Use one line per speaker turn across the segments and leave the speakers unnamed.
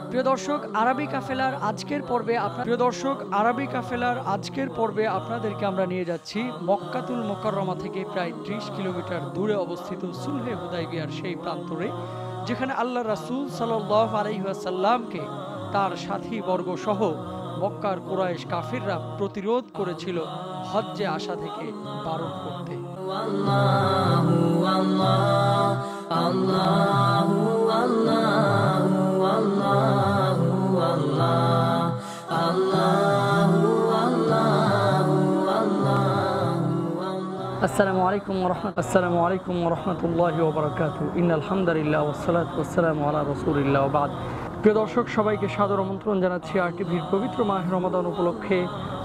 প্রিয় দর্শক, আরবি কাফেলার আজকের পর্বে আপনাদেরকে আমরা নিয়ে যাচ্ছি মক্কাতুল মুকাররমা থেকে প্রায় ৩০ কিলোমিটার দূরে অবস্থিত সুলহে হুদাইবিয়ার সেই প্রান্তরে, যেখানে আল্লাহ রাসূল সাল্লাল্লাহু আলাইহি ওয়াসাল্লামকে তার সাথী বর্গ সহ মক্কার কুরাইশ কাফিররা প্রতিরোধ করেছিল হজ্জে আসা থেকে বারণ করতে। আসসালামু আলাইকুম ওয়া রাহমাতুল্লাহি ওয়া বারাকাতুহু। ইন্নাল হামদুলিল্লাহ ওয়াস সালাতু ওয়াস সালামু আলা রাসূলিল্লাহ ওয়া বা'দ। প্রিয় দর্শক, সবাইকে সাদর আমন্ত্রণ জানাচ্ছি আরটিভির পবিত্র মাহে রমাদান উপলক্ষে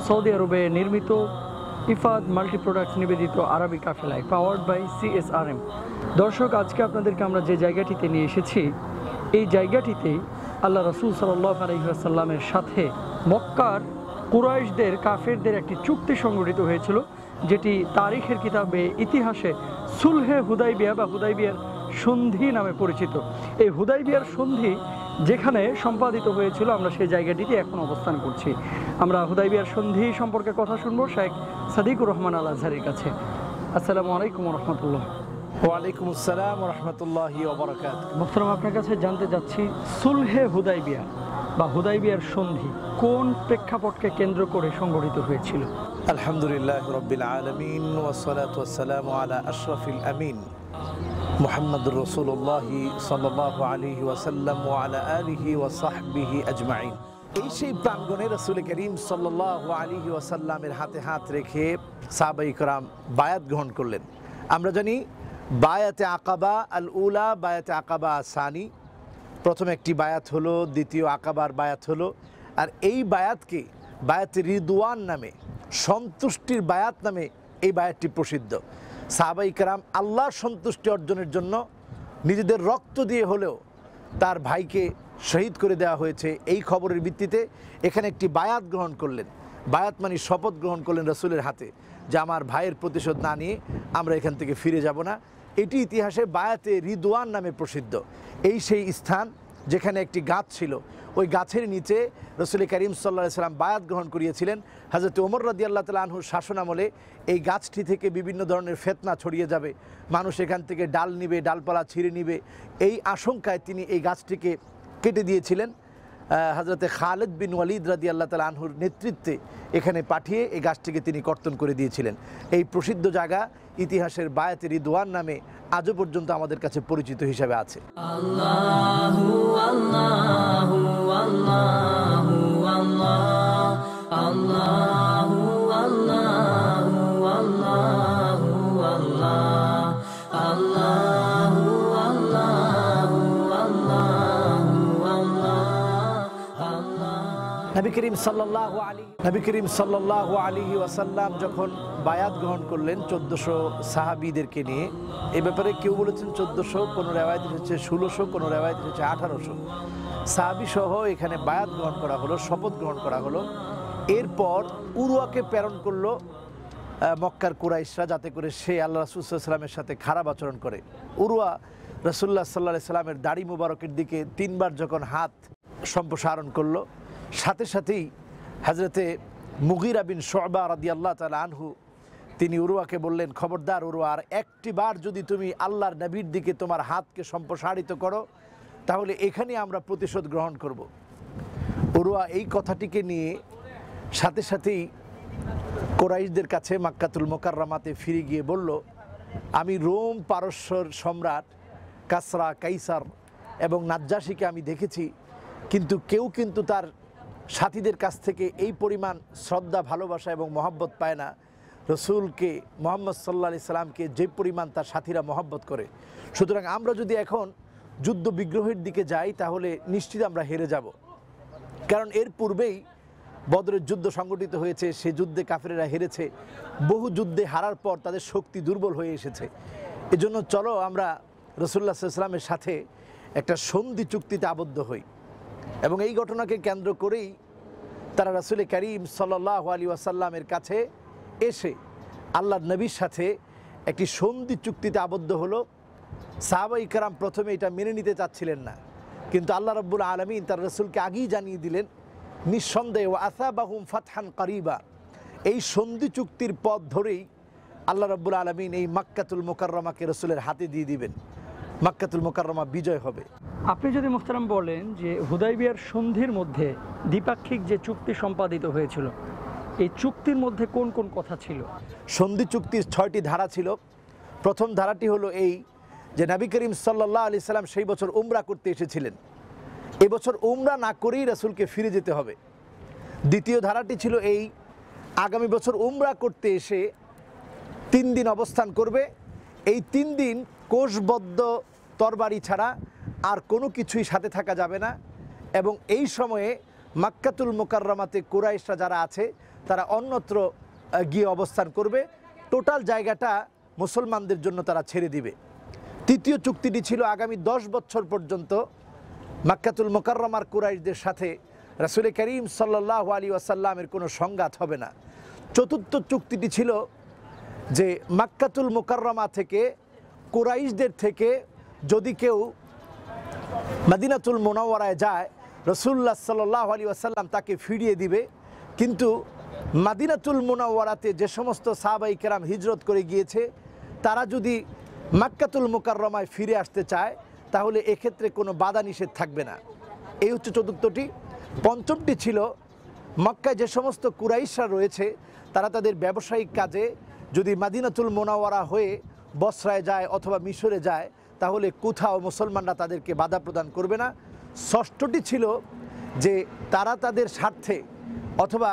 সৌদি আরবে নির্মিত ইফাদ মাল্টি প্রোডাক্টস নিবেদিত আরবি কাফেলায়, পাওয়ার্ড বাই CSRM। দর্শক, আজকে আপনাদেরকে আমরা যে জায়গাটিতে নিয়ে এসেছি, এই জায়গাটিতে আল্লাহ রাসূল সাল্লাল্লাহু আলাইহি ওয়াসাল্লামের সাথে মক্কার কুরাইশদের কাফেরদের একটি চুক্তি সংগঠিত হয়েছিল, যেটি তারিখের কিতাবে ইতিহাসে সুলহে হুদাইবিয়া বা হুদাইবিয়ার সন্ধি নামে পরিচিত। এই হুদাইবিয়ার সন্ধি যেখানে সম্পাদিত হয়েছিল, আমরা সেই জায়গাটিতে এখন অবস্থান করছি। আমরা হুদাইবিয়ার সন্ধি সম্পর্কে কথা শুনবো শেখ সাদিকুর রহমান আল আজহারির কাছে। আসসালামু আলাইকুম ওয়া রাহমাতুল্লাহ।
ওয়ালাইকুম আসসালাম ওয়া রাহমাতুল্লাহি ওয়া বারাকাতুহু।
মুহতারাম, আপনার কাছে জানতে যাচ্ছি সুলহে হুদাইবিয়া বা হুদাইবিয়ার সন্ধি কোন প্রেক্ষাপটকে কেন্দ্র করে সংগঠিত হয়েছিল?
আলহামদুলিল্লাহ রাব্বিল আলামিন ওয়াস সালাতু ওয়াস সালামু আলা আশরাফিল আমিন মুহাম্মদুর রাসূলুল্লাহ সাল্লাল্লাহু আলাইহি ওয়াসাল্লাম ওয়া আলা আলিহি ওয়া সাহবিহি আজমাইন। এই সেই প্রাঙ্গণে রাসূল করিম সাল্লাল্লাহু আলাইহি ওয়াসাল্লামের হাতে হাত রেখে সাহাবায়ে কেরাম বায়াত গ্রহণ করলেন। আমরা জানি বায়াতে আকাবা আল উলা, বায়াতে আকাবা সানি, প্রথম একটি বায়াত হলো, দ্বিতীয় আকাবার বায়াত হলো, আর এই বায়াতকে বায়াতে রিদওয়ান নামে, সন্তুষ্টির বায়াত নামে এই বায়াতটি প্রসিদ্ধ। সাহাবায়ে কেরাম আল্লাহর সন্তুষ্টি অর্জনের জন্য নিজেদের রক্ত দিয়ে হলেও তার ভাইকে শহীদ করে দেওয়া হয়েছে, এই খবরের ভিত্তিতে এখানে একটি বায়াত গ্রহণ করলেন। বায়াত মানে শপথ গ্রহণ করলেন রাসূলের হাতে যে আমার ভাইয়ের প্রতিশোধ না নিয়ে আমরা এখান থেকে ফিরে যাব না। এটি ইতিহাসে বায়াতে রিদওয়ান নামে প্রসিদ্ধ। এই সেই স্থান যেখানে একটি গাছ ছিল, ওই গাছের নিচে রাসূল করিম সাল্লাল্লাহু আলাইহি ওয়াসাল্লাম বায়াত গ্রহণ করিয়েছিলেন। হযরত ওমর রাদিয়াল্লাহু তাআলা আনহুর শাসনামলে এই গাছটি থেকে বিভিন্ন ধরনের ফিতনা ছড়িয়ে যাবে, মানুষ এখান থেকে ডাল নিবে, ডালপালা ছিঁড়ে নিবে, এই আশঙ্কায় তিনি এই গাছটিকে কেটে দিয়েছিলেন। হযরতে খালিদ বিন ওয়ালিদ রাদিয়াল্লাহু তাআলা আনহুর নেতৃত্বে এখানে পাঠিয়ে এই গাছটিকে তিনি কর্তন করে দিয়েছিলেন। এই প্রসিদ্ধ জায়গা ইতিহাসের বায়াতে রিদওয়ান নামে আজও পর্যন্ত আমাদের কাছে পরিচিত হিসাবে আছে।
আল্লাহু আল্লাহু আল্লাহু আল্লাহ আল্লাহু আল্লাহু আল্লাহু আল্লাহ আল্লাহু আল্লাহু আল্লাহু
নবী করিম সাল্লাল্লাহু আলাইহি ওয়াসাল্লাম যখন বায়াত গ্রহণ করলেন 1400 সাহাবীদেরকে নিয়ে, এ ব্যাপারে কেউ বলেছেন 1400, কোনো রেওয়ায়েত হচ্ছে 1600, কোনো রেওয়ায়েত হচ্ছে 1800 সাহাবী সহ এখানে বায়াত গ্রহণ করা হলো, শপথ গ্রহণ করা হলো। এরপর উরওয়াকে প্রেরণ করলো মক্কার কুরাইশরা, যাতে করে সে আল্লাহ রাসূল সাল্লাল্লাহু আলাইহি ওয়াসাল্লামের সাথে খারাপ আচরণ করে। উরওয়া রাসূলুল্লাহ সাল্লাল্লাহু আলাইহি ওয়াসাল্লামের দাড়ি মুবারকের দিকে 3 বার যখন হাত সম্প্রসারণ করলো, সাথে সাথেই হযরতে মুগীরা বিন শুবা রাদিয়াল্লাহু তাআলা আনহু তিনি উরওয়াকে বললেন, খবরদার উরওয়া, আর একটি বার যদি তুমি আল্লাহর নবীর দিকে তোমার হাতকে সম্প্রসারিত করো তাহলে এখানে আমরা প্রতিশোধ গ্রহণ করব। উরওয়া এই কথাটিকে নিয়ে সাথে সাথেই কুরাইশদের কাছে মক্কাতুল মুকাররমাতে ফিরে গিয়ে বলল, আমি রোম পারস্যর সম্রাট কাসরা, কাইসার এবং নাজ্জাশীকে আমি দেখেছি, কিন্তু কেউ কিন্তু তার সাথীদের কাছ থেকে এই পরিমাণ শ্রদ্ধা, ভালোবাসা এবং মহব্বত পায় না রসুলকে, মুহাম্মদ সাল্লাল্লাহু আলাইহি সাল্লামকে যে পরিমাণ তার সাথীরা মহব্বত করে। সুতরাং আমরা যদি এখন যুদ্ধ বিগ্রহের দিকে যাই তাহলে নিশ্চিত আমরা হেরে যাব, কারণ এর পূর্বেই বদরের যুদ্ধ সংগঠিত হয়েছে, সে যুদ্ধে কাফেরেরা হেরেছে, বহু যুদ্ধে হারার পর তাদের শক্তি দুর্বল হয়ে এসেছে। এজন্য চলো আমরা রাসূলুল্লাহ সাল্লাল্লাহু আলাইহি ওয়াসাল্লামের সাথে একটা সন্ধি চুক্তিতে আবদ্ধ হই। এবং এই ঘটনাকে কেন্দ্র করেই তারা রাসূল করিম সাল্লাল্লাহু আলাইহি ওয়াসাল্লামের কাছে এসে আল্লাহর নবীর সাথে একটি সন্ধি চুক্তিতে আবদ্ধ হলো। সাহাবায়ে কেরাম প্রথমে এটা মেনে নিতে চাচ্ছিলেন না, কিন্তু আল্লাহ রাব্বুল আলামিন তার রাসূলকে আগেই জানিয়ে দিলেন নিঃসন্দেহে ওয়া আসাবাহুম ফাতহান কারিবা, এই সন্ধি চুক্তির পথ ধরেই আল্লাহ রাব্বুল আলামিন এই মক্কাতুল মুকাররমাকে রাসূলের হাতে দিয়ে দিবেন, মক্কাতুল মুকাররমা বিজয় হবে।
আপনি যদি মুহতারাম বলেন যে হুদাইবিয়ার সন্ধির মধ্যে দ্বিপাক্ষিক যে চুক্তি সম্পাদিত হয়েছিল, এই চুক্তির মধ্যে কোন কোন কথা ছিল?
সন্ধি চুক্তির 6টি ধারা ছিল। প্রথম ধারাটি হলো এই যে নবী করিম সাল্লাল্লাহু আলাইহি সাল্লাম সেই বছর উমরা করতে এসেছিলেন, এবছর উমরা না করেই রাসূলকে ফিরে যেতে হবে। দ্বিতীয় ধারাটি ছিল এই আগামী বছর উমরা করতে এসে 3 দিন অবস্থান করবে, এই 3 দিন কোষবদ্ধ তরবারি ছাড়া আর কোনো কিছুই সাথে থাকা যাবে না, এবং এই সময়ে মক্কাতুল মুকাররমাতে কুরাইশরা যারা আছে তারা অন্যত্র গিয়ে অবস্থান করবে, টোটাল জায়গাটা মুসলমানদের জন্য তারা ছেড়ে দিবে। তৃতীয় চুক্তিটি ছিল আগামী 10 বছর পর্যন্ত মক্কাতুল মুকাররমার কুরাইশদের সাথে রাসূল করিম সাল্লাল্লাহু আলাইহি ওয়াসাল্লামের কোনো সংঘাত হবে না। চতুর্থ চুক্তিটি ছিল যে মক্কাতুল মুকাররমা থেকে কুরাইশদের থেকে যদি কেউ মদিনাতুল মুনাওয়ারায় যায় রাসূলুল্লাহ সাল্লাল্লাহু আলাইহি ওয়াসাল্লাম তাকে ফিরিয়ে দিবে, কিন্তু মদিনাতুল মুনাওয়ারাতে যে সমস্ত সাহাবায়ে কেরাম হিজরত করে গিয়েছে তারা যদি মক্কাতুল মুকাররমায় ফিরে আসতে চায় তাহলে এক্ষেত্রে কোনো বাধা নিষেধ থাকবে না। এই হচ্ছে চতুর্থটি। পঞ্চমটি ছিল মক্কায় যে সমস্ত কুরাইশরা রয়েছে তারা তাদের ব্যবসায়িক কাজে যদি মদিনাতুল মুনাওয়ারা হয়ে বসরায় যায় অথবা মিশরে যায় তাহলে কোথাও মুসলমানরা তাদেরকে বাধা প্রদান করবে না। ষষ্ঠটি ছিল যে তারা তাদের স্বার্থে অথবা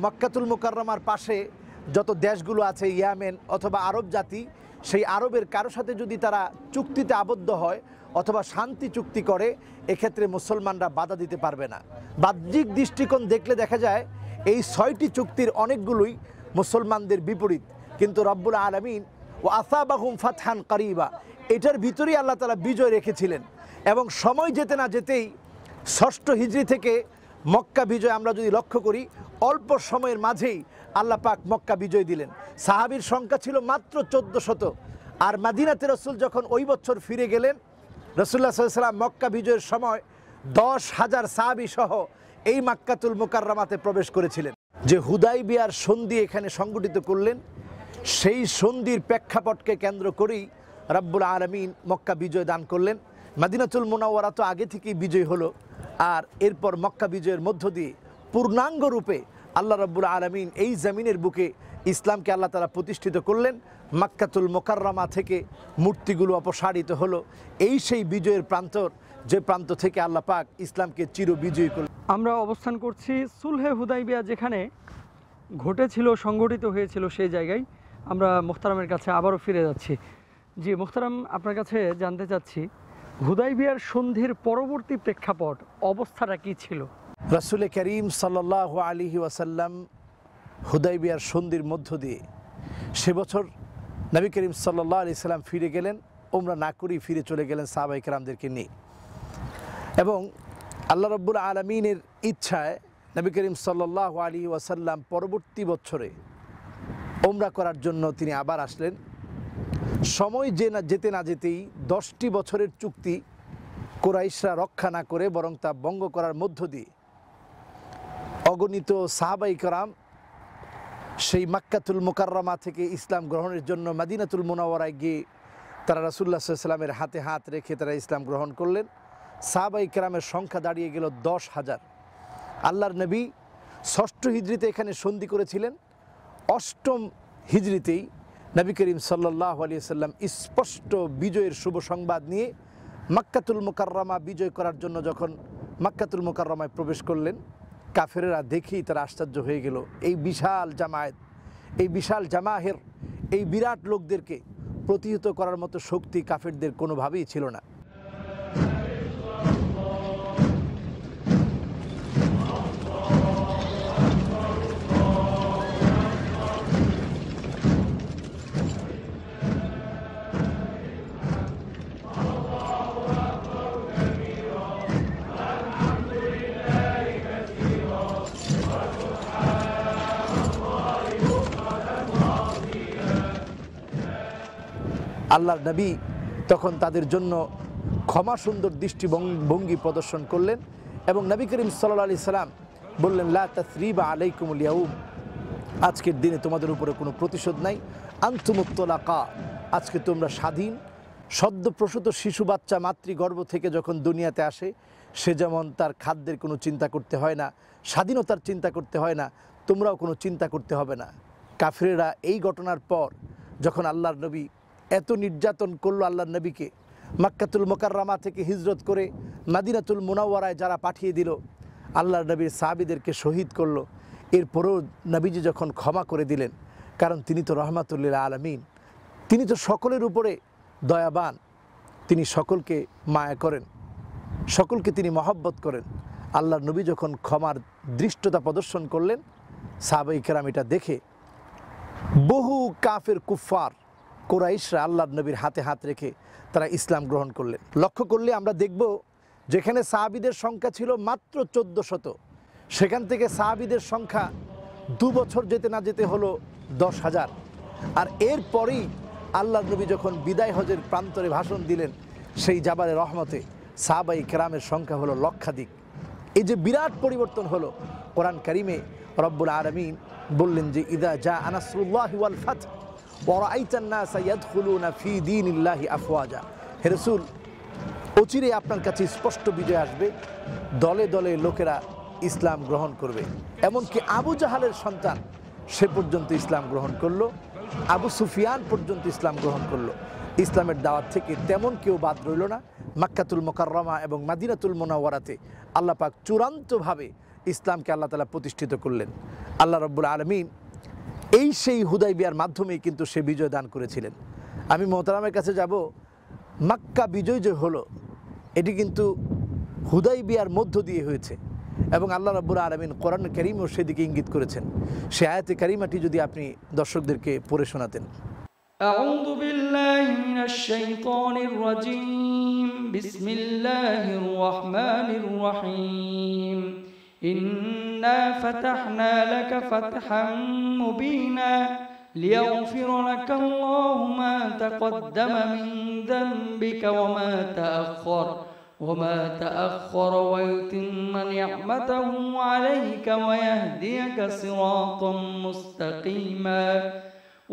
মক্কাতুল মুকাররমার পাশে যত দেশগুলো আছে ইয়েমেন অথবা আরব জাতি, সেই আরবের কারো সাথে যদি তারা চুক্তিতে আবদ্ধ হয় অথবা শান্তি চুক্তি করে এক্ষেত্রে মুসলমানরা বাধা দিতে পারবে না। বাহ্যিক দৃষ্টিকোণ দেখলে দেখা যায় এই 6টি চুক্তির অনেকগুলোই মুসলমানদের বিপরীত, কিন্তু রব্বুল আলামিন ও আসাবাহুম ফাতহান কারিবা এটার ভিতরেই আল্লাহ তাআলা বিজয় রেখেছিলেন, এবং সময় যেতে না যেতেই 6ষ্ঠ হিজরি থেকে মক্কা বিজয় আমরা যদি লক্ষ্য করি অল্প সময়ের মাঝেই আল্লাহ পাক মক্কা বিজয় দিলেন। সাহাবীর সংখ্যা ছিল মাত্র 1400, আর মদিনাতে রাসূল যখন ওই বছর ফিরে গেলেন রাসূলুল্লাহ সাল্লাল্লাহু আলাইহি ওয়াসাল্লাম মক্কা বিজয়ের সময় 10,000 সাহাবী সহ এই মক্কাতুল মুকাররমাতে প্রবেশ করেছিলেন। যে হুদাইবিয়ার সন্ধি এখানে সংগঠিত করলেন সেই সন্ধির প্রেক্ষাপটকে কেন্দ্র করেই রব্বুল আলামিন মক্কা বিজয় দান করলেন। মদিনাতুল মুনাওয়ারা তো আগে থেকেই বিজয় হলো, আর এরপর মক্কা বিজয়ের মধ্য দিয়ে পূর্ণাঙ্গ রূপে আল্লাহ রব্বুল আলামিন এই জমিনের বুকে ইসলামকে আল্লাহ তাআলা প্রতিষ্ঠিত করলেন। মক্কাতুল মুকাররমা থেকে মূর্তিগুলো অপসারিত হলো, এই সেই বিজয়ের প্রান্তর যে প্রান্ত থেকে আল্লাহ পাক ইসলামকে চিরবিজয়ী করলেন।
আমরা অবস্থান করছি সুলহে হুদাইবিয়া যেখানে ঘটেছিল, সংগঠিত হয়েছিল, সেই জায়গায় আমরা মুহতারামের কাছে আবারও ফিরে যাচ্ছি। জি মুহতারাম, আপনার কাছে জানতে চাচ্ছি হুদাইবিয়ার সন্ধির পরবর্তী প্রেক্ষাপট অবস্থাটা কি ছিল?
রাসূল করিম সাল্লাল্লাহু আলাইহি ওয়াসাল্লাম হুদাইবিয়ার সন্ধির মধ্য দিয়ে সে বছর নবী করিম সাল্লাল্লাহু আলাইহি সাল্লাম ফিরে গেলেন, উমরা না করেই ফিরে চলে গেলেন সাহাবায়ে কেরামদেরকে নিয়ে, এবং আল্লাহ রাব্বুল আলামিনের ইচ্ছায় নবী করিম সাল্লাল্লাহু আলাইহি ওয়াসাল্লাম পরবর্তী বছরে উমরা করার জন্য তিনি আবার আসলেন। সময় যেতে না যেতেই 10টি বছরের চুক্তি কুরাইশরা রক্ষা না করে বরং তা ভঙ্গ করার মধ্য দিয়ে অগণিত সাহাবায়ে কেরাম সেই মক্কাতুল মুকাররমা থেকে ইসলাম গ্রহণের জন্য মদিনাতুল মুনাওয়ারায় গিয়ে তারা রাসূলুল্লাহ সাল্লাল্লাহু আলাইহি ওয়াসাল্লামের হাতে হাত রেখে তারা ইসলাম গ্রহণ করলেন। সাহাবায়ে কেরামের সংখ্যা দাঁড়িয়ে গেল 10,000। আল্লাহর নবী 6ষ্ঠ হিজরিতে এখানে সন্ধি করেছিলেন, 8ম হিজরিতেই নবী করিম সাল্লাল্লাহু আলাইহি ওয়াসাল্লাম স্পষ্ট বিজয়ের শুভ সংবাদ নিয়ে মক্কাতুল মুকাররমা বিজয় করার জন্য যখন মক্কাতুল মুকাররমায় প্রবেশ করলেন, কাফেরেরা দেখেই তারা আশ্চর্য হয়ে গেল। এই বিশাল জামায়াত, এই বিশাল জামাহের, এই বিরাট লোকদেরকে প্রতিহত করার মতো শক্তি কাফেরদের কোনোভাবেই ছিল না। আল্লাহর নবী তখন তাদের জন্য ক্ষমা সুন্দর দৃষ্টিভঙ্গি প্রদর্শন করলেন এবং নবী করিম সাল্লাল্লাহু আলাইহি সাল্লাম বললেন, লা তাসরিবা আলাইকুমুল ইয়াউম, আজকের দিনে তোমাদের উপরে কোনো প্রতিশোধ নাই, আনতুমুত তালাকা, আজকে তোমরা স্বাধীন। সদ্যপ্রসূত শিশু বাচ্চা মাতৃগর্ভ থেকে যখন দুনিয়াতে আসে, সে যেমন তার খাদ্যের কোনো চিন্তা করতে হয় না, স্বাধীনতার চিন্তা করতে হয় না, তোমরাও কোনো চিন্তা করতে হবে না। কাফিরেরা এই ঘটনার পর যখন আল্লাহর নবী এত নির্যাতন করলো আল্লাহর নবীকে, মক্কাতুল মুকাররমা থেকে হিজরত করে মদিনাতুল মুনাওয়ারায় যারা পাঠিয়ে দিল, আল্লাহর নবীর সাহাবীদেরকে শহীদ করলো, এরপরও নবীজি যখন ক্ষমা করে দিলেন, কারণ তিনি তো রহমাতুল আলামিন, তিনি তো সকলের উপরে দয়াবান, তিনি সকলকে মায়া করেন, সকলকে তিনি মহব্বত করেন। আল্লাহর নবী যখন ক্ষমার দৃষ্টতা প্রদর্শন করলেন, সাহাবায়ে কেরাম এটা দেখে বহু কাফের কুফফার কুরাইশরা আল্লাহর নবীর হাতে হাত রেখে তারা ইসলাম গ্রহণ করলেন। লক্ষ্য করলে আমরা দেখব যেখানে সাহাবীদের সংখ্যা ছিল মাত্র 1400, সেখান থেকে সাহাবীদের সংখ্যা 2 বছর যেতে না যেতে হলো 10,000। আর এরপরেই আল্লাহর নবী যখন বিদায় হজের প্রান্তরে ভাষণ দিলেন, সেই জাবালে রহমতে সাহাবায়ে কেরামের সংখ্যা হলো লক্ষাধিক। এই যে বিরাট পরিবর্তন হলো, কোরআন কারিমে রব্বুল আলামিন বললেন যে ইদা জাআ নাসরুল্লাহি ওয়াল ফাত ওয়া রাআইতান নাসা ইয়াদখুলুনা ফি দীনিল্লাহি আফওয়াজা, হে রাসূল, অচিরে আপনার কাছে স্পষ্ট বিজয় আসবে, দলে দলে লোকেরা ইসলাম গ্রহণ করবে। এমনকি আবু জাহালের সন্তান সে পর্যন্ত ইসলাম গ্রহণ করলো, আবু সুফিয়ান পর্যন্ত ইসলাম গ্রহণ করলো। ইসলামের দাওয়াত থেকে তেমন কেউ বাদ রইল না। মক্কাতুল মুকাররমা এবং মদিনাতুল মুনাওয়ারাতে আল্লাহ পাক চূড়ান্তভাবে ইসলামকে আল্লাহ তাআলা প্রতিষ্ঠিত করলেন। আল্লাহ রাব্বুল আলামিন এই সেই হুদাইবিয়ার মাধ্যমেই কিন্তু সে বিজয় দান করেছিলেন। আমি মোহতারামের কাছে যাব, মক্কা বিজয় যে হলো এটি কিন্তু হুদাইবিয়ার মধ্য দিয়ে হয়েছে এবং আল্লাহ রাব্বুল আলামিন কোরআন কারীমেও সেদিকে ইঙ্গিত করেছেন। সে আয়াতে কারিমাটি যদি আপনি দর্শকদেরকে পড়ে শোনাতেন।
আউযু বিল্লাহি মিনাশ শাইতানির রাজীম, বিসমিল্লাহির রাহমানির রহিম। ইন্না ফাতাহনা লাকা ফাতহান মুবিনা লিয়াগফির লাকা আল্লাহু মা তাকদ্দামা মিন যামবিকা ওয়া মা তাআখখার ওয়া ইউতিম্মা নি'মাতাহু আলাইকা ওয়া ইয়াহদিয়াকা সিরাতাম মুস্তাকিমা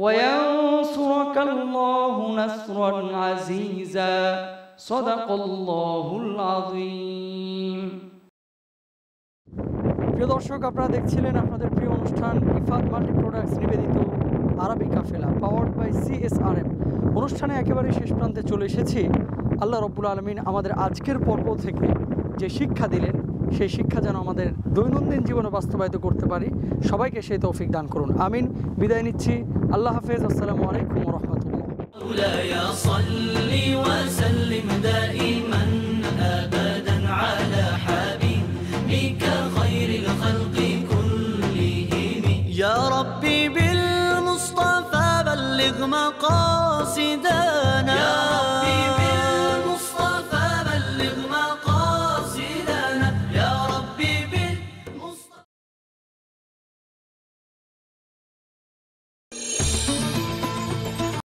ওয়া ইয়ানসুরাকা আল্লাহু নাসরান আজিজা। সাদাকাল্লাহুল আযীম। প্রিয় দর্শক, আপনারা দেখছিলেন আপনাদের প্রিয় অনুষ্ঠান ইফাত মাল্টি প্রোডাক্টস নিবেদিত আরবি কাফেলা, পাওয়ার্ড বাই CSRM। অনুষ্ঠানে একেবারে শেষ প্রান্তে চলে এসেছি। আল্লাহ রাব্বুল আলামিন আমাদের আজকের পর্ব থেকে যে শিক্ষা দিলেন, সেই শিক্ষা যেন আমাদের দৈনন্দিন জীবনে বাস্তবায়িত করতে পারি। সবাইকে সেই তৌফিক দান করুন, আমিন। বিদায় নিচ্ছি, আল্লাহ হাফেজ, আসসালামু আলাইকুম ওয়া রাহমাতুল্লাহ।
يا ربي بالمصطفى بلغ مقاصدنا.